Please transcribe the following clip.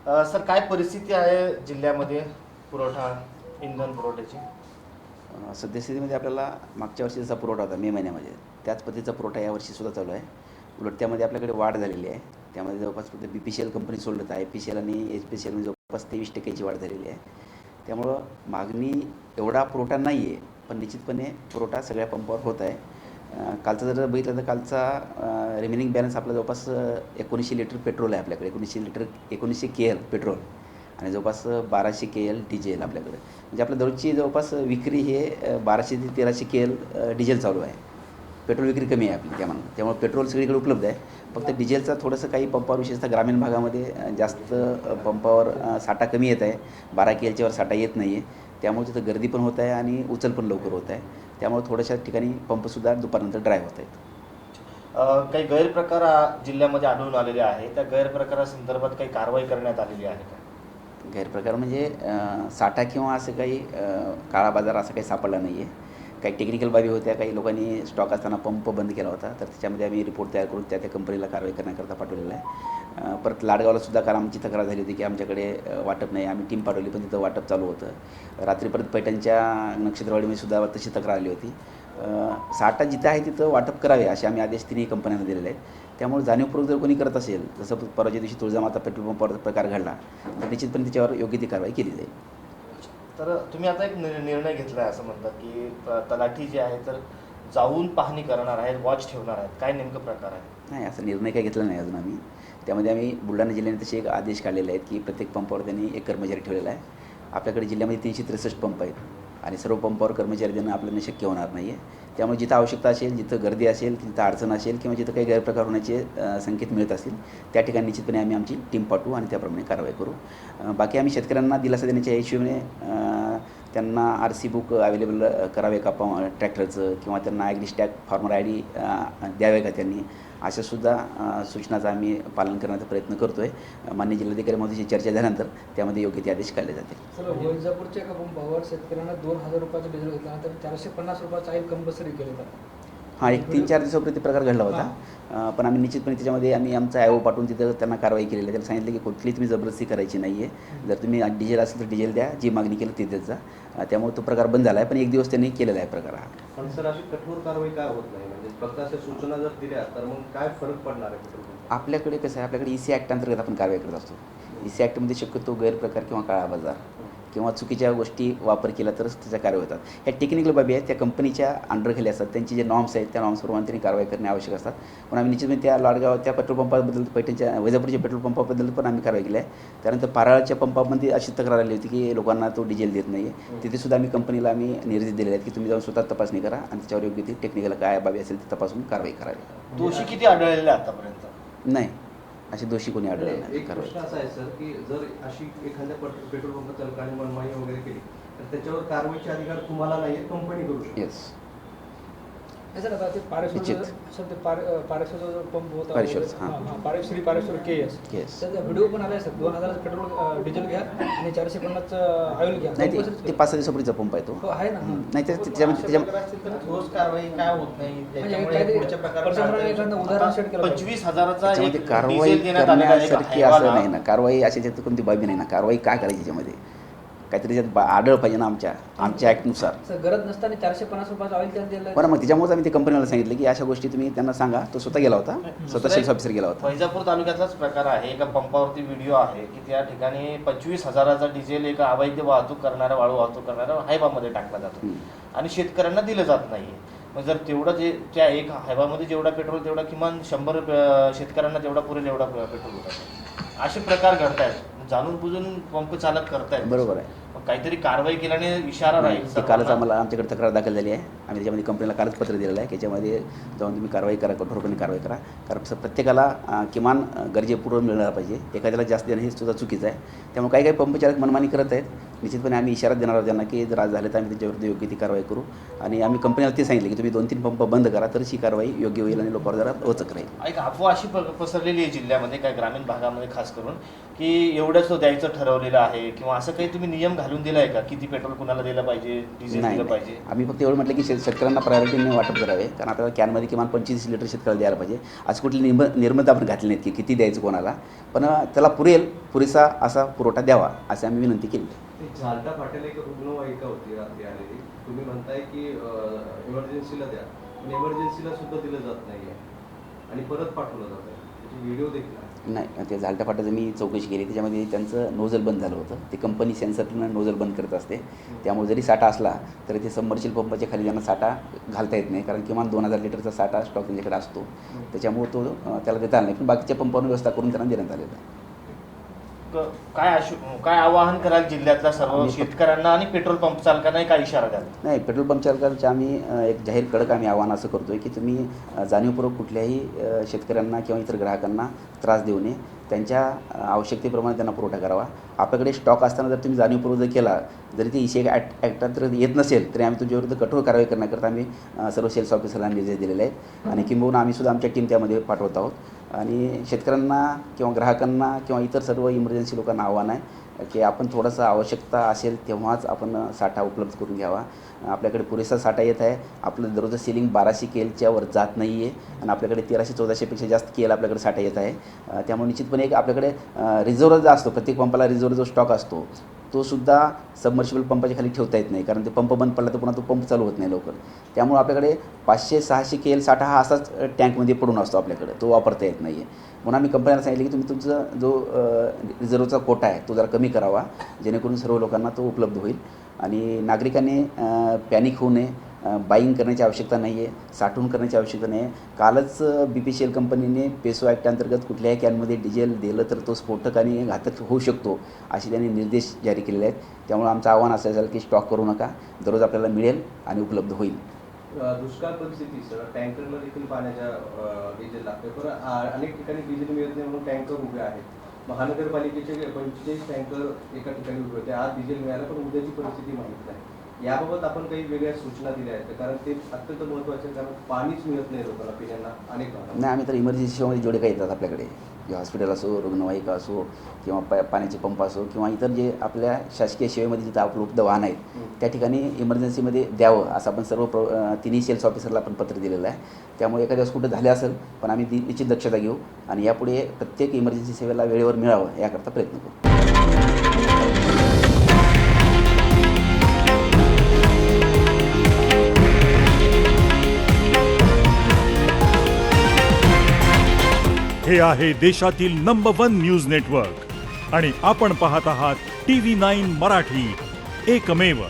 Sir काय परिस्थिती आहे जिल्ह्यामध्ये पुरवठा इंधन पुरवठ्याची? सद्यस्थितीमध्ये आपल्याला मागच्या वर्षी जसा पुरवठा होता मे महिन्यामध्ये, त्याच पद्धतीचा पुरवठा यावर्षीसुद्धा चालू आहे. उलट त्यामध्ये आपल्याकडे वाढ झालेली आहे. त्यामध्ये जवळपास फक्त BPCL कंपनी सोडलं तर IPCL आणि HPCL मध्ये जवळपास 23% वाढ झालेली आहे. त्यामुळं मागणी एवढा पुरवठा नाही आहे, पण निश्चितपणे पुरवठा सगळ्या पंपावर होत आहे. कालचा जर बघितलं तर कालचा रिमेनिंग बॅलन्स आपला जवळपास 1900 लिटर पेट्रोल आहे आपल्याकडे, 1900 KL पेट्रोल आणि जवळपास 1200 KL डिझेल आपल्याकडे. म्हणजे आपल्या दररोजची जवळपास विक्री हे 1200 ते 1300 KL डिझेल चालू आहे. पेट्रोल विक्री कमी आहे आपली त्यामुळे पेट्रोल सगळीकडे उपलब्ध आहे. फक्त डिझेलचा थोडंसं काही पंपावर विशेषतः ग्रामीण भागामध्ये जास्त पंपावर साठा कमी येत आहे. 12 KLच्या वर साठा येत नाही आहे. त्यामुळे तिथं गर्दी पण होत आहे आणि उचल पण लवकर होत आहे. त्यामुळे थोड्याशा ठिकाणी पंपसुद्धा दुपारनंतर ड्राय होत आहेत. काही गैरप्रकार जिल्ह्यामध्ये आढळून आलेले आहे, त्या गैरप्रकारासंदर्भात काही कारवाई करण्यात आलेली आहे का? गैरप्रकार म्हणजे साठा किंवा असं काही काळा बाजार असं काही सापडला नाही आहे. काही टेक्निकल बाबी होत्या, काही लोकांनी स्टॉक असताना पंप बंद केला होता, तर त्याच्यामध्ये आम्ही रिपोर्ट तयार करून त्या कंपनीला कारवाई करण्याकरता पाठवलेला आहे. परत लाडगावलासुद्धा काल आमची तक्रार झाली होती की आमच्याकडे वाटप नाही. आम्ही टीम पाठवली, पण तिथं वाटप चालू होतं. रात्री परत पैठणच्या नक्षत्रवाडीमध्ये सुद्धा तशी तक्रार आली होती. साठा जिथं आहे तिथं वाटप करावे असे आम्ही आदेश तिन्ही कंपन्यांना दिलेले आहेत. त्यामुळे जाणीवपूर्वक जर कोणी करत असेल, जसं परवाच्या दिवशी तुळजामाता पेट्रोल पंपावर प्रकार घडला, तर निश्चितपणे त्याच्यावर योग्य ती कारवाई केली जाईल. तर तुम्ही आता एक निर्णय घेतला आहे असं म्हणतात की तलाठी जे आहे तर जाऊन पाहणी करणार आहेत, वॉच ठेवणार आहेत, काय नेमकं प्रकार आहे? नाही, असा निर्णय काही घेतला नाही अजून आम्ही. त्यामध्ये आम्ही बुलढाणा जिल्ह्याने तसे एक आदेश काढलेले आहेत की प्रत्येक पंपावर त्यांनी एक कर्मचारी ठेवलेला आहे. आपल्याकडे जिल्ह्यामध्ये 363 पंप आहेत आणि सर्व पंपावर कर्मचारी देणं आपल्याला शक्य होणार नाही आहे. त्यामुळे जिथं आवश्यकता असेल, जिथं गर्दी असेल, तिथं अडचण असेल किंवा जिथं काही गैरप्रकार होण्याचे संकेत मिळत असतील, त्या ठिकाणी निश्चितपणे आम्ही आमची टीम पाठवू आणि त्याप्रमाणे कारवाई करू. बाकी आम्ही शेतकऱ्यांना दिलासा देण्याच्या हिशोबाने त्यांना RC बुक अवेलेबल करावे का ट्रॅक्टरचं, किंवा त्यांना ॲग्रीस्टॅग फार्मर ID द्यावे का त्यांनी, अशासुद्धा सूचनाचं आम्ही पालन करण्याचा प्रयत्न करतो आहे. माननीय जिल्हाधिकारी महोदयाची चर्चा झाल्यानंतर त्यामध्ये योग्य ते आदेश काढले जातील. सर, वैजापूरच्या एका पंपावर शेतकऱ्यांना 2000 रुपयाचं डिझेल घेतल्यानंतर 450 रुपयाचं ऑइल कंपल्सरी केलं जातं. हां, एक 3-4 दिवसापूर्वी ते प्रकार घडला होता. पण आम्ही निश्चितपणे त्याच्यामध्ये आम्ही आमचा IO पाठवून तिथं त्यांना कारवाई केलेली आहे. त्यांना सांगितलं की कुठली तुम्ही जबरदस्ती करायची नाही आहे. जर तुम्ही डिझेल असेल तर डिझेल द्या, जी मागणी केली ती देत जा. त्यामुळे तो प्रकार बंद झाला आहे, पण एक दिवस त्यांनी केलेला आहे प्रकार हा. पण सर, अशी कठोर कारवाई काय होत नाही? म्हणजे फक्त अशा सूचना जर दिल्या तर मग काय फरक पडणार आहे पेट्रोल पंप? आपल्याकडे कसं आहे, आपल्याकडे EC ॲक्ट अंतर्गत आपण कारवाई करत असतो. EC ॲक्टमध्ये शक्यतो गैरप्रकार किंवा काळा बाजार किंवा चुकीच्या गोष्टी वापर केला तरच त्याच्या कारवाई होतात. ह्या टेक्निकल बाबी आहेत, त्या कंपनीच्या अंडरखाली असतात. त्यांची जे नॉर्म्स आहेत त्या नॉर्म्सप्रमाणे त्यांनी कारवाई करणे आवश्यक असतात. पण आम्ही निश्चितपणे त्या लाडगाव त्या पेट्रोल पंपाबद्दल, पैठणच्या वैजापूरच्या पेट्रोल पंपाबद्दल पण आम्ही कारवाई केली आहे. त्यानंतर पाराळच्या पंपामध्ये अशी तक्रार आली होती की लोकांना तो डिझेल देत नाही आहे. तिथेसुद्धा आम्ही कंपनीला निर्देश दिलेले आहेत की तुम्ही जाऊन स्वतः तपासणी करा आणि त्याच्यावर योग्य ती टेक्निकल काय बाबी असेल ते तपासून कारवाई करावी. दोषी किती आढळलेले आतापर्यंत? नाही, असे दोषी कोणी आढळले नाही. एक प्रश्न असा आहे सर की जर अशी एखाद्या पेट्रोल पंप चालकाने मनमानी वगैरे केली तर त्याच्यावर कारवाईचे अधिकार तुम्हाला नाही, कंपनी करू शकते. येस. सर, आता ते पारेश्वर, सर ते पारेश्वरचा जो पंप होता, पारेश्वरचा, हां. Pareshwar KS, yes. तर व्हिडिओ पण आला आहे सर. 2000 पेट्रोल डिझेल घ्या आणि 450 ऑइल घ्या. नाही, ते 5-6 दिवसापूर्वीचा पंप आहे तो. हो, आहे ना. नाही, त्याच्यामध्ये ठोस कारवाई काय होत नाही, म्हणजे त्याच्यामुळे काहीतरी पुढच्या प्रकारात प्रशासनाने एखादं उदाहरण सेट केलं पाहिजे. 25,000चा त्याच्यामध्ये एक कारवाई डिझेल देण्यात आलेला आहे. करण्यासारखी असं नाही ना. कारवाई अशी त्यात कोणती बाबी नाही ना. कारवाई काय करायची त्याच्यामध्ये? काहीतरी त्याच्यात आढळ पाहिजे ना आमच्या ॲक्टनुसार. सर, गरज नसताना 450 रुपयाचं ऑइल त्यात दिलं. बरं, मग त्याच्यामुळेच आम्ही ते कंपनीला सांगितलं की अशा गोष्टी तुम्ही त्यांना सांगा. तो स्वतः गेला होता, स्वतः सेल्स ऑफिसर गेला होता. वैजापूर तालुक्यातलाच प्रकार आहे. एका पंपावरती व्हिडिओ आहे की त्या ठिकाणी 25,000चा डिझेल एका अवैध वाहतूक करणाऱ्या, वाळू वाहतूक करणाऱ्या हायबामध्ये टाकला जातो आणि शेतकऱ्यांना दिलं जात नाही. मग जर तेवढं जे त्या एक हायबामध्ये जेवढा पेट्रोल, तेवढा किमान 100 शेतकऱ्यांना जेवढा पुरेल एवढा पेट्रोल होतात. असे प्रकार घडतायत, जाणून बुजून पंप चालक करतायत. बरोबर आहे. काहीतरी कारवाई केल्याने इशारा राहील. ते कालच आम्हाला आमच्याकडे तक्रार दाखल झाली आहे. आम्ही त्याच्यामध्ये कंपनीला कालच पत्र दिलेलं आहे की त्याच्यामध्ये जाऊन तुम्ही कारवाई करा, कठोरपणे कारवाई करा. कारण प्रत्येकाला किमान गरजेपूर्व मिळालं पाहिजे. एखाद्याला जास्त देणं हे सुद्धा चुकीचं आहे. त्यामुळे काही पंपचालक मनमानी करत आहेत. निश्चितपणे आम्ही इशारा देणार आहोत त्यांना की जर आज झालं तर आम्ही त्याच्याविरुद्ध योग्य ती कारवाई करू. आणि आम्ही कंपनीला ते सांगितलं की तुम्ही 2-3 पंप बंद करा, तरच ही कारवाई योग्य होईल आणि लोकांवर जरा रोचक राहील. एक अफवा अशी पसरलेली आहे जिल्ह्यामध्ये, काय ग्रामीण भागामध्ये खास करून, की एवढंच तो द्यायचं ठरवलेलं आहे किंवा असं काही तुम्ही नियम घालून दिलाय का किती पेट्रोल कुणाला दिलं पाहिजे, डिझेल नाही दिलं नाही. पाहिजे? आम्ही फक्त एवढं म्हटलं की शेतकऱ्यांना प्रायोरिटीने वाटप करावे, कारण आपल्याला कॅनमध्ये किमान 25 लिटर शेतकऱ्याला द्यायला पाहिजे. आज कुठली निर्बंध आपण घातले नाहीत की किती द्यायचं कोणाला, पण त्याला पुरेसा असा पुरवठा द्यावा अशी आम्ही विनंती केली. झालटा फाटेल एक रुग्णवाहिका होती रात्री आलेली, तुम्ही म्हणताय की इमर्जन्सीला द्या, पण इमर्जन्सीला सुद्धा दिलं जात नाहीये आणि परत पाठवलं जात आहे. त्याची व्हिडिओ देखील आहे. नाही, ते झालटा फाटाचं मी चौकशी केली, त्याच्यामध्ये त्यांचं नोझल बंद झालं होतं. ते कंपनी सेन्सरनं नोझल बंद करत असते, त्यामुळे जरी साठा असला तरी ते सबमर्शिबल पंपाच्या खाली त्यांना साठा घालता येत नाही, कारण किमान 2000 लिटरचा साठा स्टॉक त्यांच्याकडे असतो, त्याच्यामुळे तो त्याला देता आला नाही. पण बाकीच्या पंपावर व्यवस्था करून त्यांना देण्यात आलेलं आहे. काय आवाहन कराल जिल्ह्यातल्या सर्व शेतकऱ्यांना आणि पेट्रोल पंप चालकांना काय इशारा द्याल? नाही, पेट्रोल पंप चालकांचे आम्ही एक जाहीर कडक आम्ही आव्हान असं करतो आहे की तुम्ही जाणीवपूर्वक कुठल्याही शेतकऱ्यांना किंवा इतर ग्राहकांना त्रास देऊ नये, त्यांच्या आवश्यकतेप्रमाणे त्यांना पुरवठा करावा. आपल्याकडे स्टॉक असताना जर तुम्ही जाणीवपूर्वक जर केला, जरी ते EC ॲक्टात जर येत नसेल तरी आम्ही तुमच्याविरुद्ध कठोर कारवाई करण्याकरता आम्ही सर्व सेल्स ऑफिसरला निर्देश दिलेले आहेत आणि किंबहुना आम्ही सुद्धा आमच्या टीम त्यामध्ये पाठवत आहोत. आणि शेतकऱ्यांना किंवा ग्राहकांना किंवा इतर सर्व इमर्जन्सी लोकांना आव्हान आहे की आपण थोडंसं आवश्यकता असेल तेव्हाच आपण साठा उपलब्ध करून घ्यावा. आपल्याकडे पुरेसा साठा येत आहे. आपलं दररोज सेलिंग 1200 KLच्या वर जात नाही आहे आणि आपल्याकडे 1300-1400पेक्षा जास्त KL आपल्याकडे साठा येत आहे. त्यामुळे निश्चितपणे एक आपल्याकडे रिझर्व्ह जो असतो, प्रत्येक पंपाला रिझर्व्ह जो स्टॉक असतो तो सुद्धा सबमर्शिबल पंपाच्या खाली ठेवता येत नाही, कारण ते पंप बंद पडला तर पुन्हा तो पंप चालू होत नाही लवकर. त्यामुळे आपल्याकडे 500-600 KL साठा हा असाच टँकमध्ये पडून असतो आपल्याकडे, तो वापरता येत नाही आहे. म्हणून आम्ही कंपन्यांना सांगितलं की तुम्ही तुमचा जो रिझर्वचा कोटा आहे तो जरा कमी करावा, जेणेकरून सर्व लोकांना तो उपलब्ध होईल. आणि नागरिकांनी पॅनिक होऊ नये, बाईंग करण्याची आवश्यकता नाही आहे, साठवून करण्याची आवश्यकता नाही आहे. कालच BPCL कंपनीने पेसो ॲक्ट अंतर्गत कुठल्याही कॅनमध्ये डिझेल दिलं तर तो स्फोटक आणि घातक होऊ शकतो असे त्यांनी निर्देश जारी केलेले आहेत. त्यामुळे आमचं आव्हान असं असेल की स्टॉक करू नका, दररोज आपल्याला मिळेल आणि उपलब्ध होईल. दुष्काळ परिस्थिती सर, टँकरला देखील पाण्याच्या डिझेल लागते, पण अनेक ठिकाणी डिझेल मिळत नाही म्हणून टँकर उभे आहेत. महानगरपालिकेचे 45 टँकर एका ठिकाणी उभे होते, आज डिझेल मिळालं पण उद्याची परिस्थिती माहीत नाही. याबाबत आपण काही वेगळ्या सूचना दिल्या आहेत, कारण ते अत्यंत महत्त्वाचे आहे, कारण पाणीच मिळत नाही लोकांना पिण्याला अनेक भागात. नाही, आम्ही तर इमर्जन्सी सेवेमध्ये जेवढे काही येतात आपल्याकडे, किंवा हॉस्पिटल असो, रुग्णवाहिका असो, किंवा पाण्याचे पंप असो, किंवा इतर जे आपल्या शासकीय सेवेमध्ये जिथं उपलब्ध वाहन आहेत त्या ठिकाणी इमर्जन्सीमध्ये द्यावं असं आपण सर्व तिन्ही सेल्स ऑफिसरला आपण पत्र दिलेलं आहे. त्यामुळे एखाद्या वेळेस कुठं झाले असेल पण आम्ही निश्चित दक्षता घेऊ आणि यापुढे प्रत्येक इमर्जन्सी सेवेला वेळेवर मिळावं याकरता प्रयत्न करू. हे आहे देशातील नंबर 1 न्यूज नेटवर्क आणि आपण पाहत आहात TV9 मराठी, एकमेव.